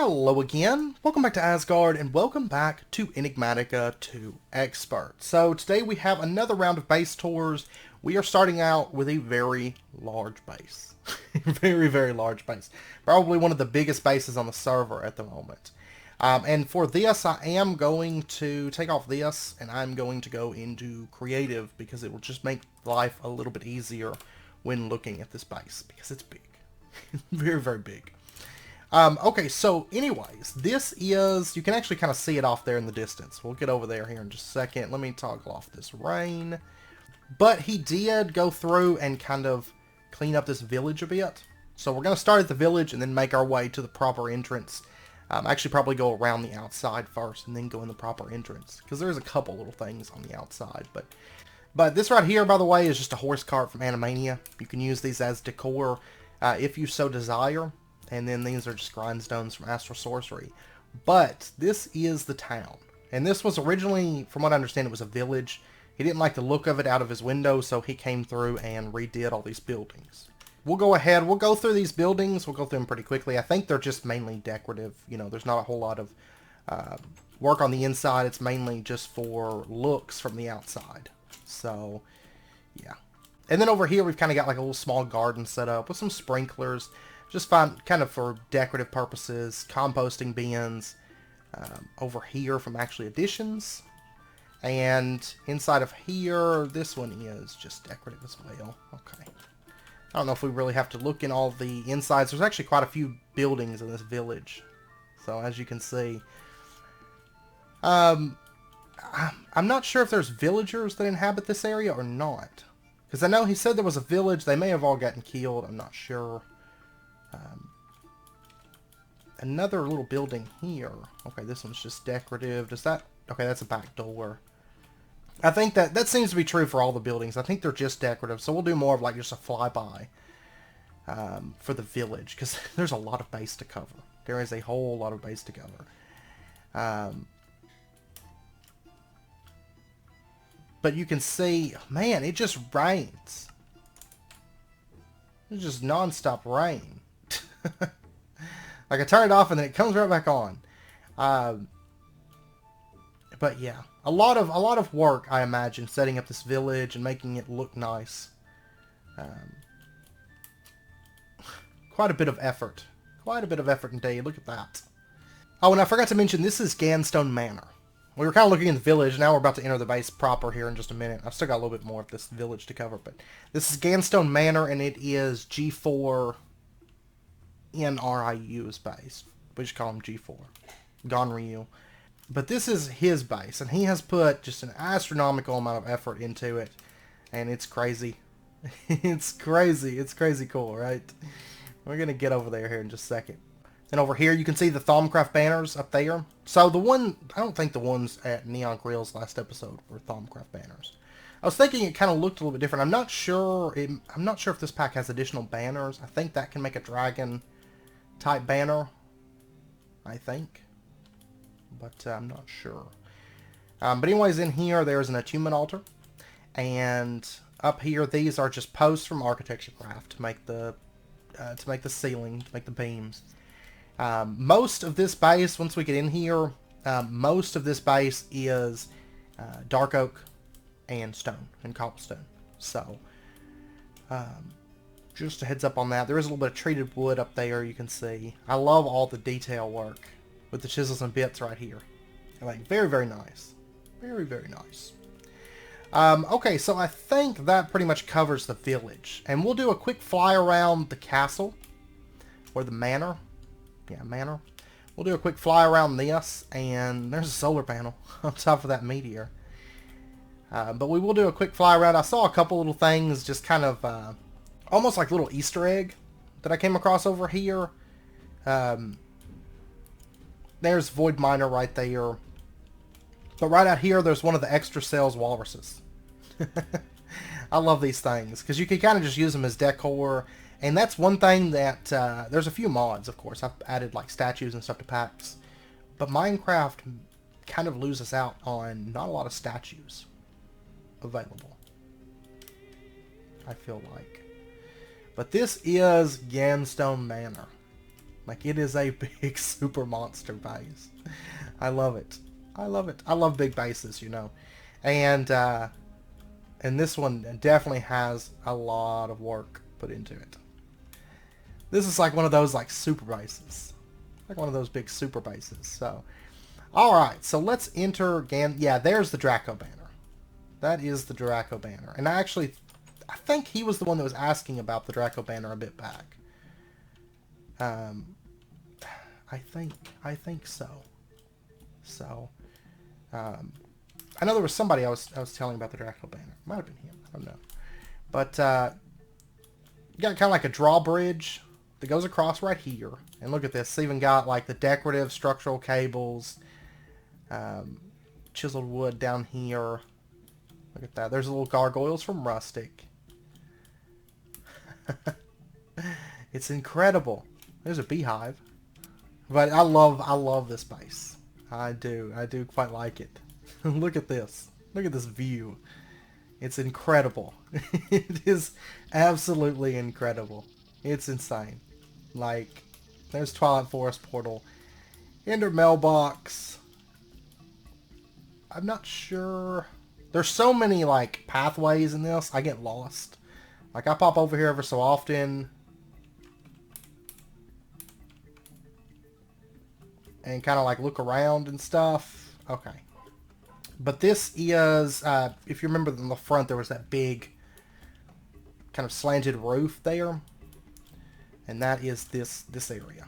Hello again, welcome back to Asgard, and welcome back to Enigmatica 2 Expert. So today we have another round of base tours. We are starting out with a very large base. Very large base. Probably one of the biggest bases on the server at the moment. And for this, I am going to take off this, and I'm going to go into creative, because it will just make life a little bit easier when looking at this base, because it's big. Very big. Okay, so anyways, this is, you can actually kind of see it off there in the distance. We'll get over there here in just a second. Let me toggle off this rain. But he did go through and kind of clean up this village a bit. So we're going to start at the village and then make our way to the proper entrance. Actually probably go around the outside first and then go in the proper entrance, because there's a couple little things on the outside. But this right here, by the way, is just a horse cart from Animania. You can use these as decor if you so desire. And then these are just grindstones from Astral Sorcery. But this is the town. And this was originally, from what I understand, it was a village. He didn't like the look of it out of his window, so he came through and redid all these buildings. We'll go ahead, we'll go through these buildings. We'll go through them pretty quickly. I think they're just mainly decorative. You know, there's not a whole lot of work on the inside. It's mainly just for looks from the outside. So, yeah. And then over here, we've kind of got like a little small garden set up with some sprinklers. Just fine, kind of for decorative purposes, composting bins, over here from actually additions, and inside of here, this one is just decorative as well. Okay. I don't know if we really have to look in all the insides. There's actually quite a few buildings in this village. So as you can see, I'm not sure if there's villagers that inhabit this area or not. Because I know he said there was a village. They may have all gotten killed. I'm not sure. Another little building here. Okay, this one's just decorative. Does that... Okay, that's a back door. I think that seems to be true for all the buildings. I think they're just decorative, so we'll do more of like just a flyby for the village, because there's a lot of base to cover. There is a whole lot of base to cover. But you can see, man, it just rains. It's just non-stop rain. Like I turn it off and then it comes right back on. But yeah, a lot of work, I imagine, setting up this village and making it look nice. Quite a bit of effort. Quite a bit of effort indeed. Look at that. Oh, and I forgot to mention, this is Ganstone Manor. We were kind of looking in the village. Now we're about to enter the base proper here in just a minute. I've still got a little bit more of this village to cover, but this is Ganstone Manor, and it is G4 NRIU's base. We just call him G4. Gonryu. But this is his base, and he has put just an astronomical amount of effort into it, and it's crazy. It's crazy. It's crazy cool, right? We're going to get over there here in just a second. And over here, you can see the Thaumcraft Banners up there. So the one, I don't think the ones at Neon Grill's last episode were Thaumcraft Banners. I was thinking it kind of looked a little bit different. I'm not sure if this pack has additional banners. I think that can make a dragon type banner, I think. But I'm not sure. But anyways, in here, there's an attunement altar. And up here, these are just posts from Architecture Craft to make the ceiling, to make the beams. Most of this base, once we get in here, most of this base is dark oak and stone and cobblestone. So, just a heads up on that. There is a little bit of treated wood up there, you can see. I love all the detail work with the chisels and bits right here. Like, very nice. Very nice. Okay, so I think that pretty much covers the village. And we'll do a quick fly around the castle, or the manor. Yeah, manor. We'll do a quick fly around this, and there's a solar panel on top of that meteor. But we will do a quick fly around. I saw a couple little things, just kind of almost like little Easter egg that I came across over here. There's Void Miner right there. But right out here, there's one of the extra cells walruses. I love these things, because you can kind of just use them as decor. And that's one thing that, there's a few mods, of course. I've added like statues and stuff to packs. But Minecraft kind of loses out on not a lot of statues available, I feel like. But this is Ganstone Manor. Like, it is a big super monster base. I love it. I love it. I love big bases, you know. And this one definitely has a lot of work put into it. This is like one of those like super bases. Like one of those big super bases. So, alright, so let's enter Gant. Yeah, there's the Dracula Banner. That is the Dracula Banner. And I think he was the one that was asking about the Dracula Banner a bit back. I think so. So, I know there was somebody I was telling about the Dracula Banner. Might have been him. I don't know. But you got kind of like a drawbridge that goes across right here. And look at this. It's even got like the decorative structural cables, chiseled wood down here. Look at that. There's little gargoyles from Rustic. It's incredible. There's a beehive. But I love this base. I do quite like it. Look at this. Look at this view. It's incredible. It is absolutely incredible. It's insane. Like, there's Twilight Forest portal. Ender mailbox. I'm not sure. There's so many, like, pathways in this. I get lost. Like, I pop over here ever so often. And kind of, like, look around and stuff. Okay. But this is, if you remember in the front, there was that big kind of slanted roof there. And that is this area.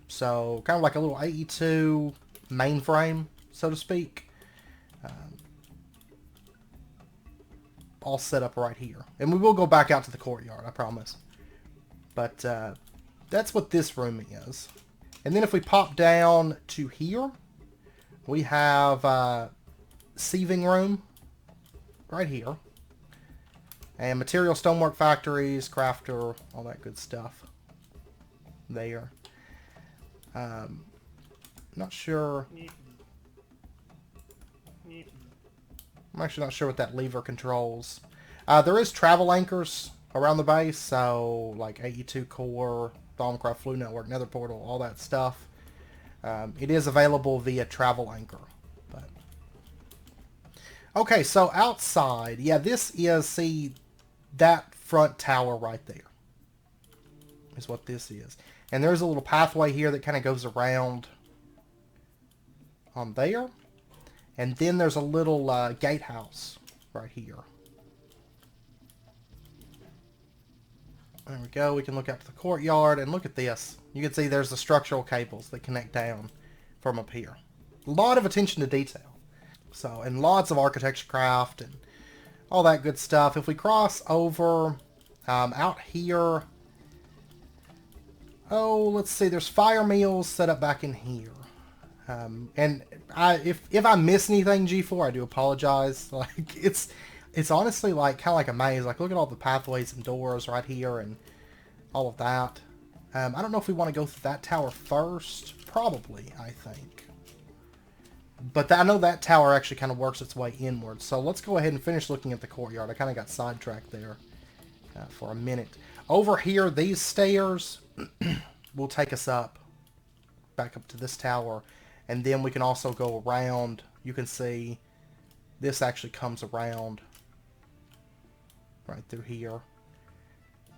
So, kind of like a little AE2 mainframe, so to speak. All set up right here. And we will go back out to the courtyard, I promise. But that's what this room is. And then if we pop down to here, we have Sieving Room right here. And material stonework factories, crafter, all that good stuff there. Not sure. I'm actually not sure what that lever controls. There is travel anchors around the base, so like AE2 core, Thaumcraft Flu Network, Nether Portal, all that stuff. It is available via travel anchor. But okay, so outside, yeah, this is, see, that front tower right there is what this is. And there's a little pathway here that kind of goes around on there. And then there's a little gatehouse right here. There we go. We can look out to the courtyard and look at this. You can see there's the structural cables that connect down from up here. A lot of attention to detail. So, and lots of architecture craft and all that good stuff. If we cross over out here, oh, let's see. There's fire meals set up back in here. And if I miss anything, G4, I do apologize. Like, it's honestly like kind of like a maze. Like, look at all the pathways and doors right here and all of that. I don't know if we want to go through that tower first. Probably, I think. But I know that tower actually kind of works its way inward. So let's go ahead and finish looking at the courtyard. I kind of got sidetracked there for a minute. Over here, these stairs will take us back up to this tower. And then we can also go around. You can see this actually comes around right through here.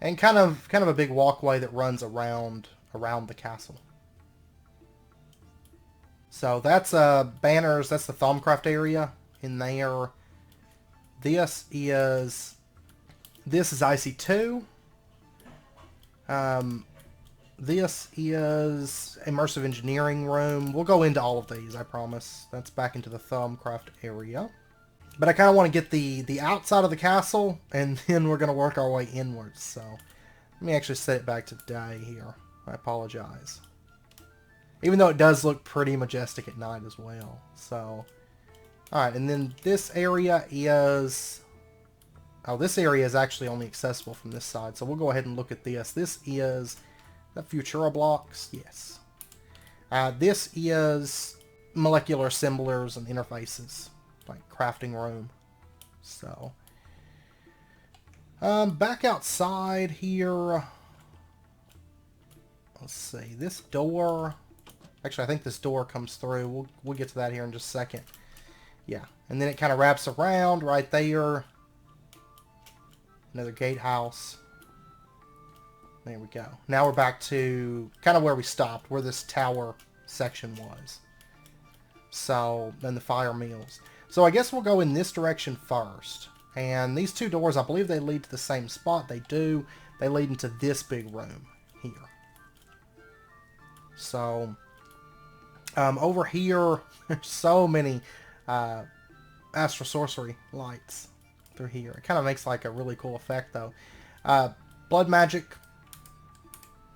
And kind of a big walkway that runs around the castle. So that's Banners, that's the Thaumcraft area in there. This is Ic2. This is Immersive Engineering Room. We'll go into all of these, I promise. That's back into the Thaumcraft area. But I kind of want to get the outside of the castle, and then we're going to work our way inwards. So let me actually set it back to day here. I apologize. Even though it does look pretty majestic at night as well. So, alright, and then this area is... Oh, this area is actually only accessible from this side. So we'll go ahead and look at this. This is... The Futura blocks, yes. This is molecular assemblers and interfaces, like crafting room. So, back outside here. let's see, this door, actually I think this door comes through. We'll get to that here in just a second. Yeah, and then it kind of wraps around right there. Another gatehouse. There we go. Now we're back to kind of where we stopped, where this tower section was. So, then the fire meals. So I guess we'll go in this direction first. And these two doors, I believe they lead to the same spot. They do. They lead into this big room here. So, over here, there's so many Astral Sorcery lights through here. It kind of makes like a really cool effect though. Blood magic,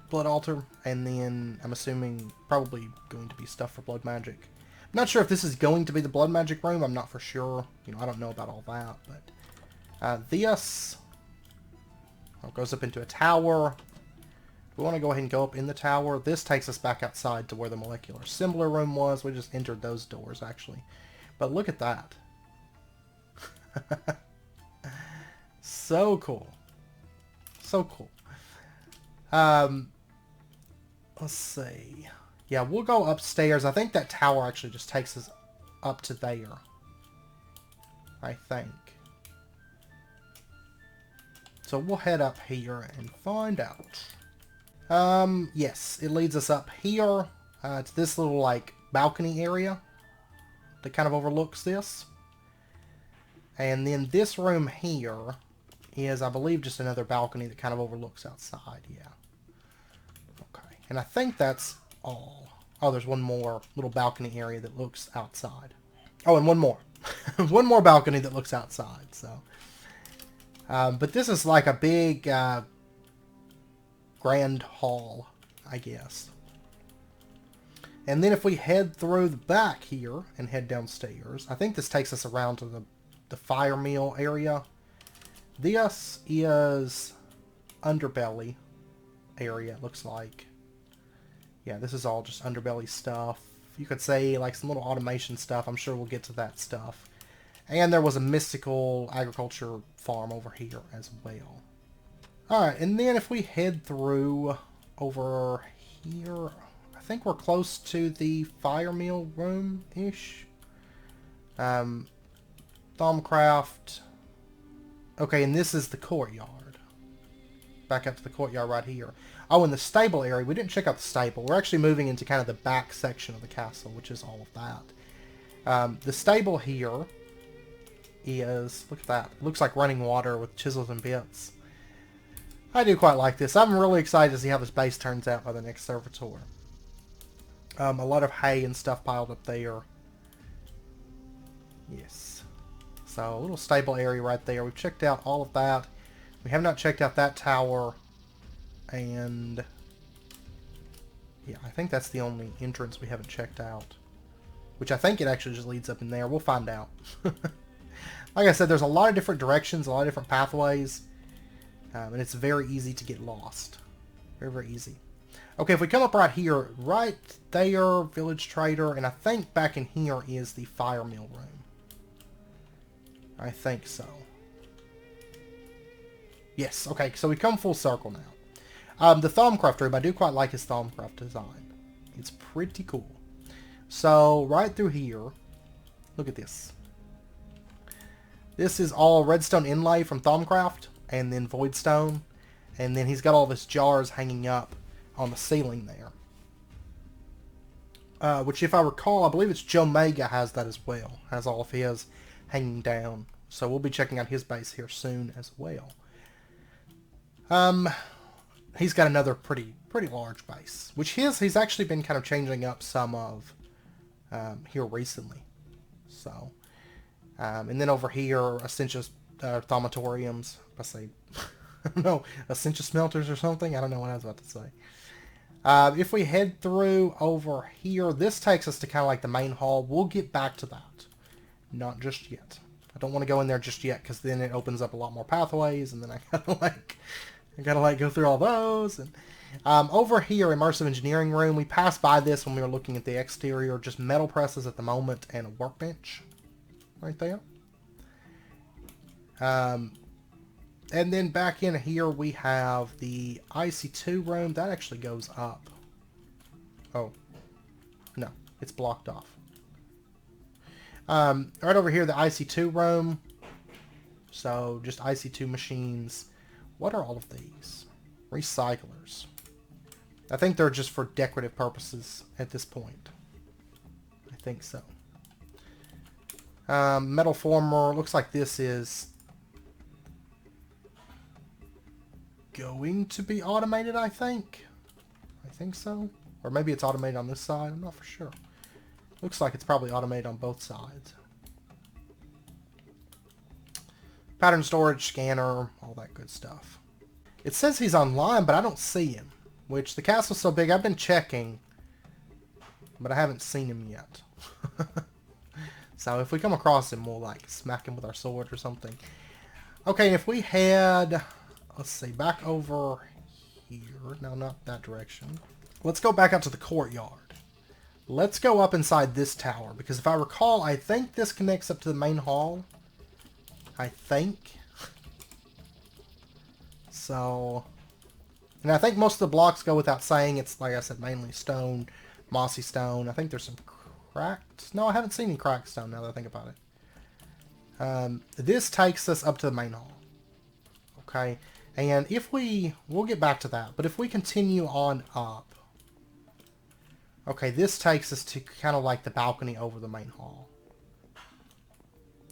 blood altar, and then I'm assuming probably going to be stuff for blood magic. I'm not sure if this is going to be the blood magic room. I'm not for sure. You know, I don't know about all that, but this goes up into a tower. We want to go ahead and go up in the tower. This takes us back outside to where the molecular assembler room was. We just entered those doors actually, but look at that. So cool. So cool. Let's see. Yeah, we'll go upstairs. I think that tower actually just takes us up to there. I think. So we'll head up here and find out. Yes, it leads us up here to this little, like, balcony area that kind of overlooks this. And then this room here is, I believe, just another balcony that kind of overlooks outside, yeah. Okay, and I think that's all. Oh, there's one more little balcony area that looks outside. Oh, and one more. One more balcony that looks outside, so. But this is like a big, grand hall, I guess. And then if we head through the back here and head downstairs, I think this takes us around to the fire meal area. This is underbelly area, it looks like. Yeah, this is all just underbelly stuff. You could say like some little automation stuff. I'm sure we'll get to that stuff. And there was a mystical agriculture farm over here as well. Alright, and then if we head through over here, I think we're close to the fire meal room-ish. Thaumcraft. Okay, and this is the courtyard. Back up to the courtyard right here. Oh, in the stable area, we didn't check out the stable. We're actually moving into kind of the back section of the castle, which is all of that. The stable here is, look at that. It looks like running water with chisels and bits. I do quite like this. I'm really excited to see how this base turns out by the next servitor. A lot of hay and stuff piled up there. Yes. So, a little stable area right there. We've checked out all of that. We have not checked out that tower. And yeah, I think that's the only entrance we haven't checked out. Which I think it actually just leads up in there. We'll find out. Like I said, there's a lot of different directions, a lot of different pathways. And it's very easy to get lost. Very, very easy. Okay, if we come up right here, right there, Village Trader, and I think back in here is the Fire Mill Room. I think so. Yes, okay, so we come full circle now. The Thaumcraft Room, I do quite like his Thaumcraft design. It's pretty cool. So, right through here, look at this. This is all redstone inlay from Thaumcraft, and then voidstone, and then he's got all of his jars hanging up on the ceiling there. Which, if I recall, I believe it's Joe Mega has that as well. Has all of his hanging down. So we'll be checking out his base here soon as well. He's got another pretty large base, which he's actually been kind of changing up some of here recently. So, and then over here, Essentia Thaumatoriums. I say, I don't know, Essentia Smelters or something. I don't know what I was about to say. If we head through over here, this takes us to kind of like the main hall. We'll get back to that. Not just yet. I don't want to go in there just yet because then it opens up a lot more pathways, and then I gotta like go through all those. And over here, Immersive Engineering Room, we passed by this when we were looking at the exterior. Just metal presses at the moment and a workbench right there. And then back in here we have the Ic2 Room. That actually goes up Oh. No. It's blocked off. Right over here, the Ic2 Room. So, just Ic2 machines. What are all of these? Recyclers. I think they're just for decorative purposes at this point. I think so. Metal former. Looks like this is going to be automated, I think. I think so. Or maybe it's automated on this side. I'm not for sure. Looks like it's probably automated on both sides. Pattern storage, scanner, all that good stuff. It says he's online, but I don't see him. Which, the castle's so big, I've been checking. But I haven't seen him yet. So if we come across him, we'll like smack him with our sword or something. Okay, if we head, let's see, back over here. No, not that direction. Let's go back up to the courtyard. Let's go up inside this tower, because if I recall, I think this connects up to the main hall. I think. So, and I think most of the blocks go without saying. It's, like I said, mainly stone, mossy stone. I think there's some cracked. No, I haven't seen any cracked stone now that I think about it. This takes us up to the main hall. Okay, and if we'll get back to that, but if we continue on up, okay, this takes us to kind of like the balcony over the main hall.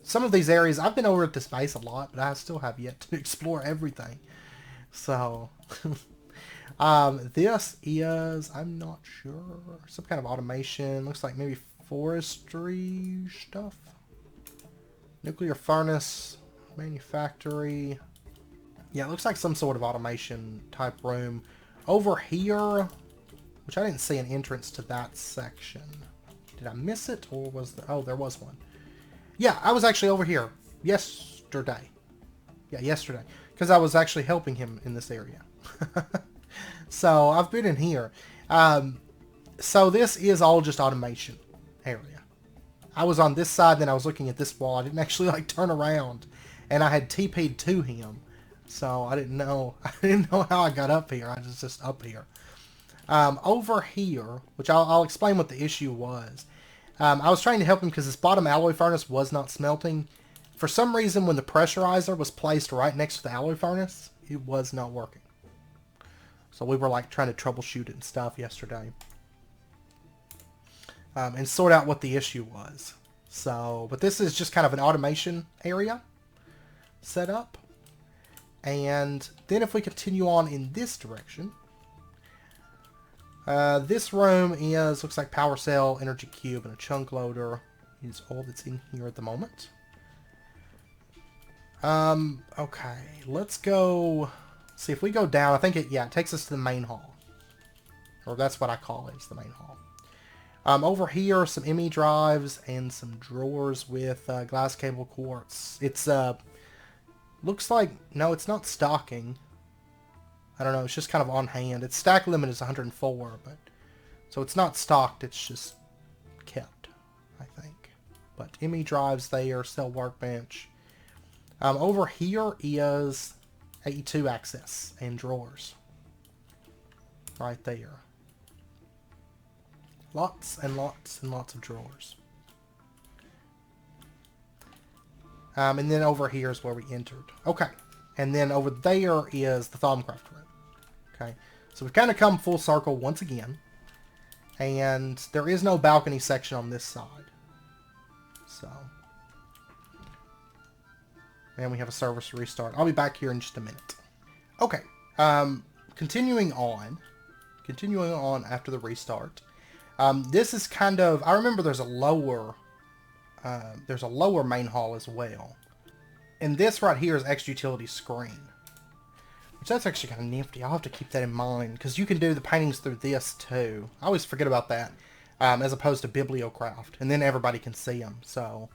Some of these areas, I've been over at this base a lot, but I still have yet to explore everything. So, this is, I'm not sure, some kind of automation. Looks like maybe forestry stuff. Nuclear furnace, manufactory. Yeah, it looks like some sort of automation type room. Over here, which I didn't see an entrance to that section. Did I miss it, or was there? Oh, there was one. Yeah, I was actually over here yesterday. Yeah, yesterday. Because I was actually helping him in this area. So, I've been in here. So, this is all just automation area. I was on this side, then I was looking at this wall. I didn't actually, like, turn around. And I had TP'd to him. So, I didn't know how I got up here. I was just up here. Over here, which I'll explain what the issue was. I was trying to help him because this bottom alloy furnace was not smelting. For some reason, when the pressurizer was placed right next to the alloy furnace, it was not working. So we were like trying to troubleshoot it and stuff yesterday. And sort out what the issue was. So, but this is just kind of an automation area set up. And then if we continue on in this direction, this room looks like power cell, energy cube, and a chunk loader is all that's in here at the moment. Okay, let's go, see if we go down, I think it takes us to the main hall. Or that's what I call it, it's the main hall. Over here, some ME drives and some drawers with glass cable quartz. It's, looks like, no, it's not stocking. I don't know, it's just kind of on hand. Its stack limit is 104, but so it's not stocked, it's just kept, I think. But ME drives there, cell workbench. Over here is Ic2 access and drawers. Right there. Lots and lots and lots of drawers. And then over here is where we entered. Okay. And then over there is the Thaumcraft Room. Okay. So we've kind of come full circle once again. And there is no balcony section on this side. So. And we have a service restart. I'll be back here in just a minute. Okay. Continuing on after the restart. This is kind of, I remember there's a lower main hall as well. And this right here is X utility screen. Which that's actually kind of nifty. I'll have to keep that in mind. Because you can do the paintings through this too. I always forget about that. As opposed to Bibliocraft. And then everybody can see them. So,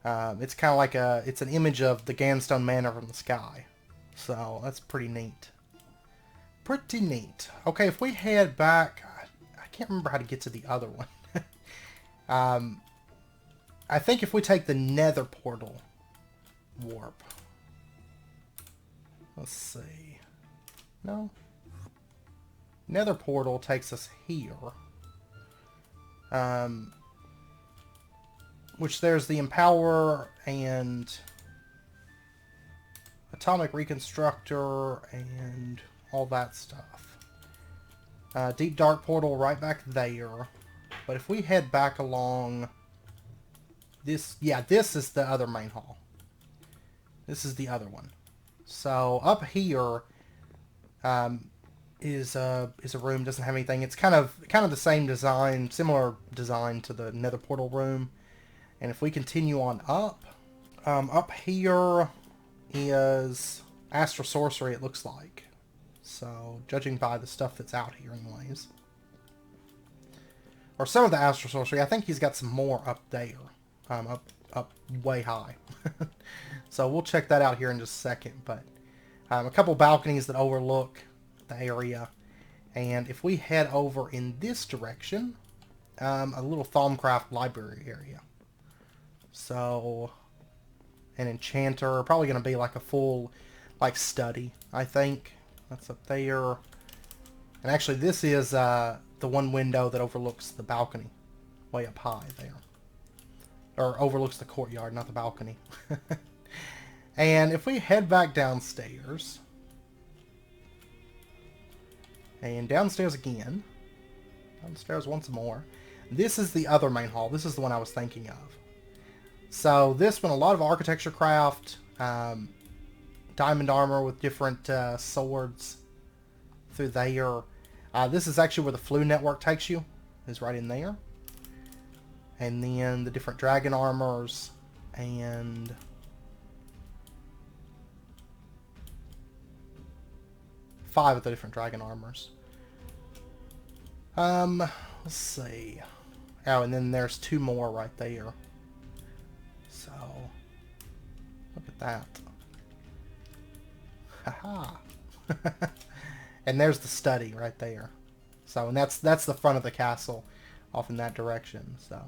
it's kind of like it's an image of the Ganstone Manor from the sky. So, that's pretty neat. Pretty neat. Okay, if we head back, I can't remember how to get to the other one. I think if we take the Nether portal warp. Let's see. No? nether portal takes us here. Which there's the Empower and Atomic Reconstructor and all that stuff. Deep Dark Portal right back there. But if we head back along this, yeah, this is the other main hall. This is the other one. So up here is a room, doesn't have anything. It's kind of the same design, similar design to the Nether Portal room. And if we continue on up, up here is Astral Sorcery, it looks like. So, judging by the stuff that's out here anyways. Or some of the Astral Sorcery. I think he's got some more up there. Up way high. So, we'll check that out here in just a second. But, a couple balconies that overlook the area. And if we head over in this direction, a little Thaumcraft Library area. So, an enchanter, probably going to be like a full, like, study, I think. That's up there. And actually, this is the one window that overlooks the balcony, way up high there. Or overlooks the courtyard, not the balcony. And if we head back downstairs, and downstairs again, downstairs once more, this is the other main hall. This is the one I was thinking of. So this one, a lot of architecture craft, diamond armor with different swords through there. This is actually where the Flu Network takes you, is right in there. And then the different dragon armors and five of the different dragon armors. Let's see. Oh, and then there's two more right there. So, look at that. Haha. And there's the study right there. So, and that's the front of the castle off in that direction. So,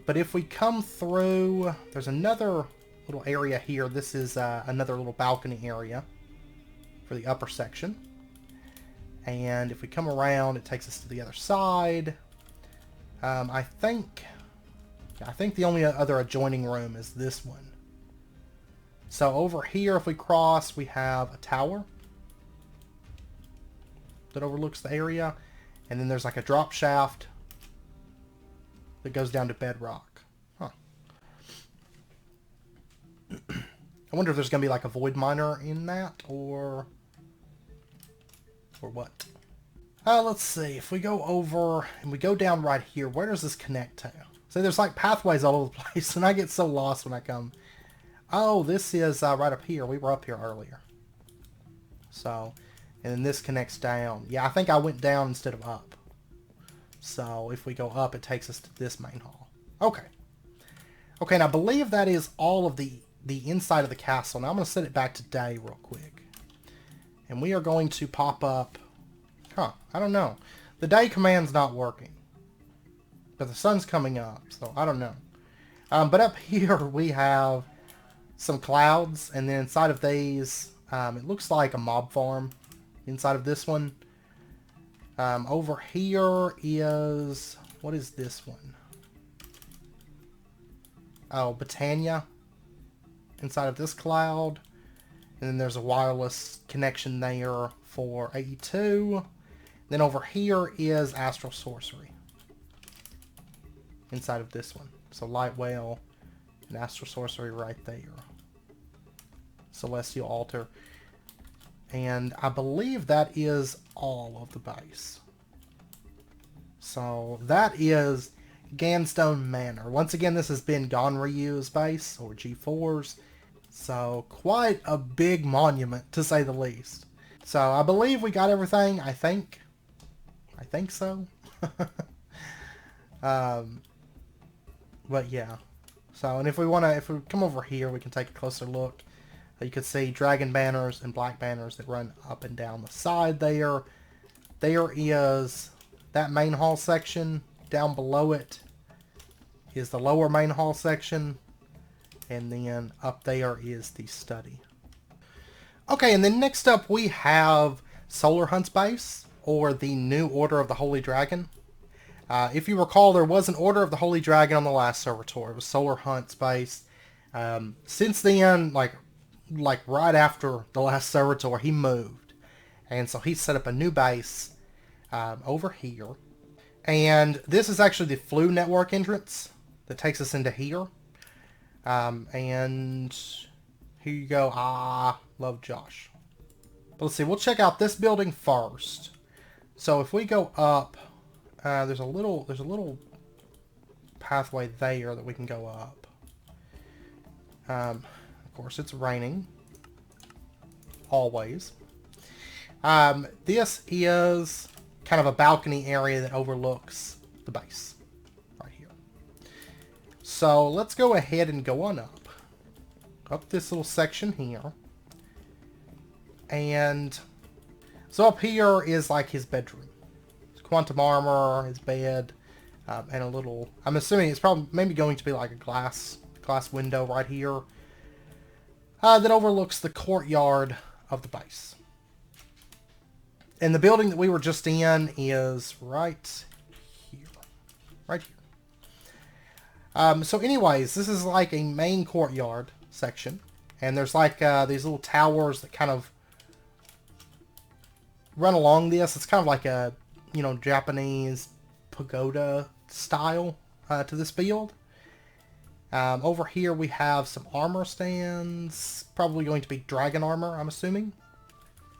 but if we come through, there's another little area here. This is another little balcony area for the upper section. And if we come around, it takes us to the other side. I think the only other adjoining room is this one. So over here, if we cross, we have a tower that overlooks the area. And then there's like a drop shaft that goes down to bedrock. Huh. I wonder if there's going to be like a void miner in that, or what? Let's see. If we go over and we go down right here, where does this connect to? So there's like pathways all over the place, and I get so lost when I come. Oh, this is right up here. We were up here earlier. So, and then this connects down. Yeah, I think I went down instead of up. So if we go up, it takes us to this main hall. Okay. Okay, and I believe that is all of the inside of the castle. Now I'm going to set it back to day real quick. And we are going to pop up... Huh, I don't know. The day command's not working. But the sun's coming up, so I don't know. But up here we have some clouds, and then inside of these, it looks like a mob farm inside of this one. Over here is... What is this one? Oh, Britannia inside of this cloud. And then there's a wireless connection there for Ic2. Then over here is Astral Sorcery inside of this one. So Light Whale and Astral Sorcery right there. Celestial Altar. And I believe that is all of the base. So that is Ganstone Manor. Once again, this has been Gaen Ryu's base, or G4's. So quite a big monument, to say the least. So I believe we got everything, I think. I think so. But yeah. So, and if we come over here, we can take a closer look. You can see dragon banners and black banners that run up and down the side there. There is that main hall section. Down below it is the lower main hall section. And then up there is the study. Okay, and then next up we have Solar Hunt's base, or the New Order of the Holy Dragon. If you recall, there was an Order of the Holy Dragon on the last server tour. It was Solar Hunt's base. Since then, like right after the last server tour, he moved. And so he set up a new base over here. And this is actually the Flu Network entrance that takes us into here. And here you go. Love Josh. But let's see. We'll check out this building first. So if we go up, there's a little pathway there that we can go up. Of course, it's raining. Always. This is kind of a balcony area that overlooks the base. Right here. So let's go ahead and go on up. Up this little section here. And so up here is like his bedroom. Quantum armor, his bed, and a little... I'm assuming it's probably maybe going to be like a glass window right here that overlooks the courtyard of the base. And the building that we were just in is right here. Right here. So anyways, this is like a main courtyard section. And there's like these little towers that kind of run along this. It's kind of like a, you know, Japanese pagoda style to this field. Over here we have some armor stands. Probably going to be dragon armor, I'm assuming.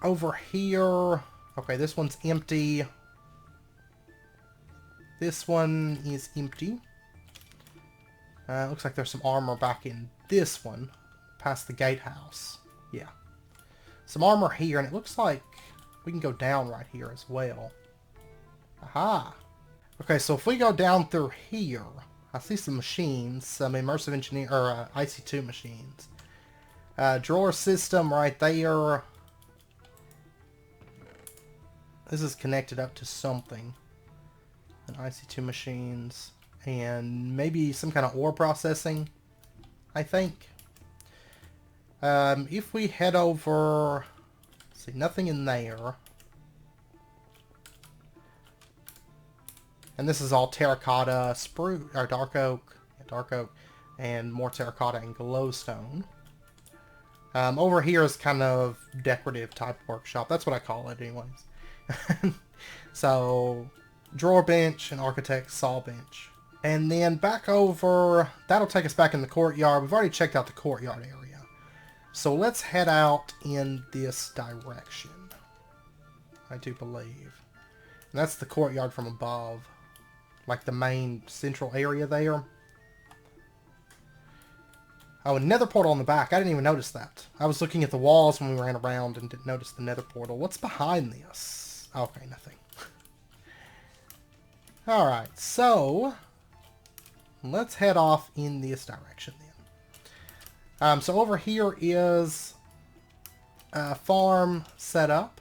Over here... Okay, this one's empty. This one is empty. Looks like there's some armor back in this one. Past the gatehouse. Yeah. Some armor here, and it looks like we can go down right here as well. Aha! Okay, so if we go down through here, I see some machines, some immersive engineer, or Ic2 machines. Drawer system right there. This is connected up to something. An Ic2 machines. And maybe some kind of ore processing, I think. If we head over... See, nothing in there. And this is all terracotta, spruce, or dark oak. Yeah, dark oak. And more terracotta and glowstone. Over here is kind of decorative type workshop. That's what I call it anyways. So, drawer bench and architect's saw bench. And then back over, that'll take us back in the courtyard. We've already checked out the courtyard area. So let's head out in this direction. I do believe. And that's the courtyard from above. Like the main central area there. Oh, a nether portal on the back. I didn't even notice that. I was looking at the walls when we ran around and didn't notice the nether portal. What's behind this? Okay, nothing. Alright, so let's head off in this direction then. So over here is a farm set up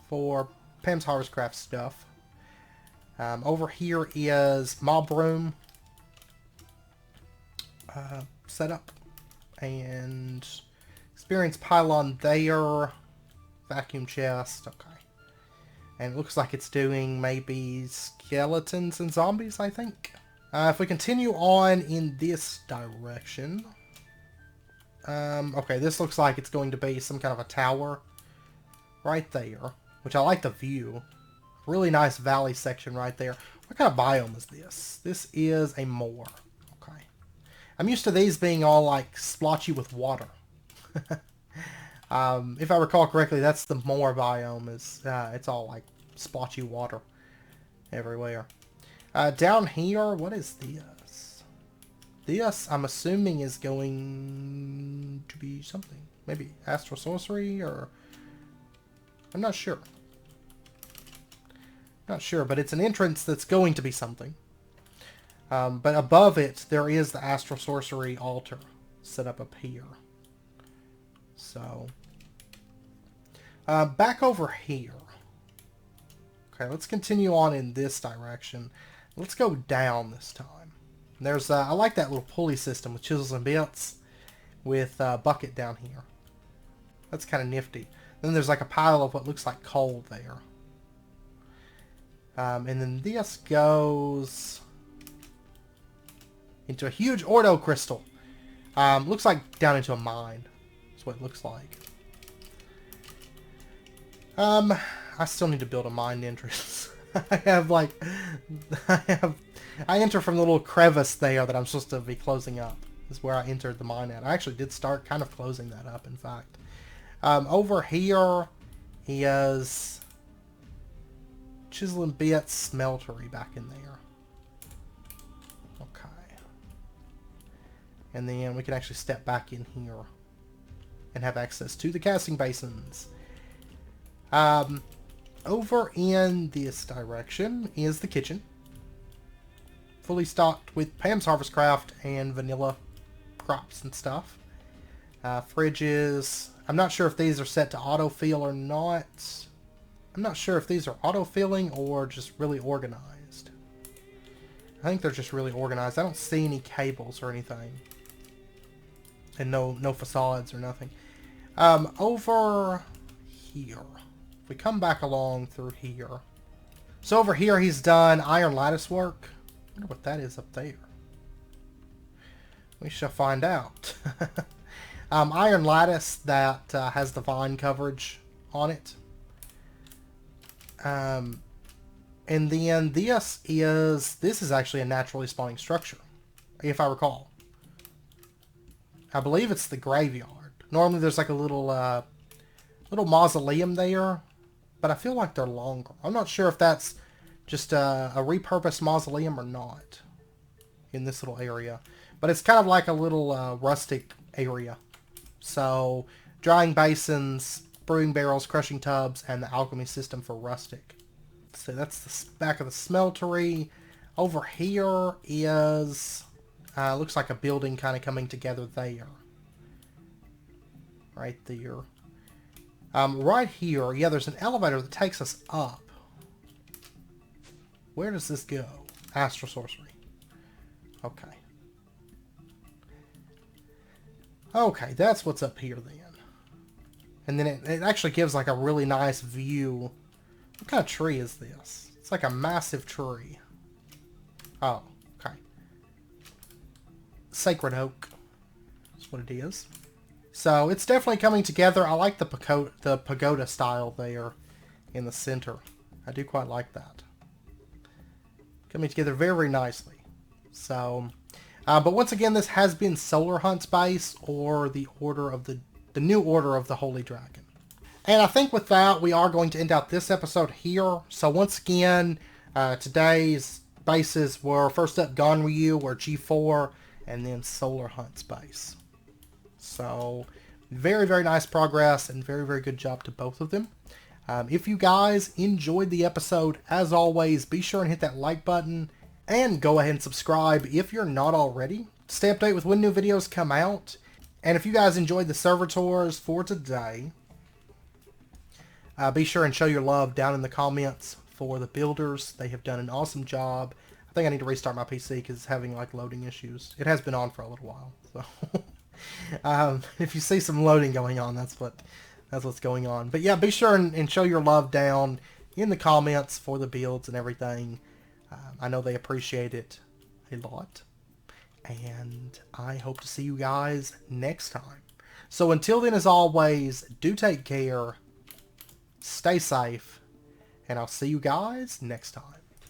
for Pam's Harvestcraft stuff. Over here is mob room set up. And experience pylon there. Vacuum chest, okay. And it looks like it's doing maybe skeletons and zombies, I think. If we continue on in this direction... okay, this looks like it's going to be some kind of a tower right there. Which I like the view. Really nice valley section right there. What kind of biome is this? This is a moor. Okay. I'm used to these being all like splotchy with water. If I recall correctly, that's the moor biome. It's all like splotchy water everywhere. Down here, what is this? This, I'm assuming, is going to be something. Maybe Astral Sorcery, or... I'm not sure. Not sure, but it's an entrance that's going to be something. But above it, there is the Astral Sorcery altar set up here. So, back over here. Okay, let's continue on in this direction. Let's go down this time. There's, I like that little pulley system with chisels and bits with bucket down here. That's kind of nifty. Then there's like a pile of what looks like coal there. And then this goes into a huge Ordo crystal. Looks like down into a mine. That's what it looks like. I still need to build a mine entrance. I enter from the little crevice there that I'm supposed to be closing up. Is where I entered the mine at. I actually did start kind of closing that up, in fact. Over here is chiseling bits smeltery back in there. Okay. And then we can actually step back in here and have access to the casting basins. Over in this direction is the kitchen. Fully stocked with Pam's Harvest Craft and vanilla crops and stuff. Fridges. I'm not sure if these are set to autofill or not. I'm not sure if these are autofilling or just really organized. I think they're just really organized. I don't see any cables or anything. And no facades or nothing. Over here. If we come back along through here. So over here he's done iron lattice work. I wonder what that is up there. We shall find out. Iron lattice that has the vine coverage on it. And then this is actually a naturally spawning structure, if I recall. I believe it's the graveyard. Normally there's like a little mausoleum there, but I feel like they're longer. I'm not sure if that's just a repurposed mausoleum or not in this little area. But it's kind of like a little rustic area. So, drying basins, brewing barrels, crushing tubs, and the alchemy system for rustic. So that's the back of the smeltery. Over here is, looks like a building kind of coming together there. Right there. Right here, yeah, there's an elevator that takes us up. Where does this go? Astral Sorcery. Okay. Okay, that's what's up here then. And then it actually gives like a really nice view. What kind of tree is this? It's like a massive tree. Oh, okay. Sacred oak. That's what it is. So it's definitely coming together. I like the pagoda style there in the center. I do quite like that. Coming together very, very nicely. So, but once again, this has been Solar Hunt's base, or the Order of the New Order of the Holy Dragon. And I think with that, we are going to end out this episode here. So once again, today's bases were first up Ganryu, or G4, and then Solar Hunt's base. So very, very nice progress, and very, very good job to both of them. If you guys enjoyed the episode, as always, be sure and hit that like button, and go ahead and subscribe if you're not already. Stay updated with when new videos come out. And if you guys enjoyed the server tours for today, be sure and show your love down in the comments for the builders. They have done an awesome job. I think I need to restart my PC because it's having like loading issues. It has been on for a little while. So if you see some loading going on, that's what's going on. But yeah, be sure and show your love down in the comments for the builds and everything. I know they appreciate it a lot. And I hope to see you guys next time. So until then, as always, do take care, stay safe, and I'll see you guys next time.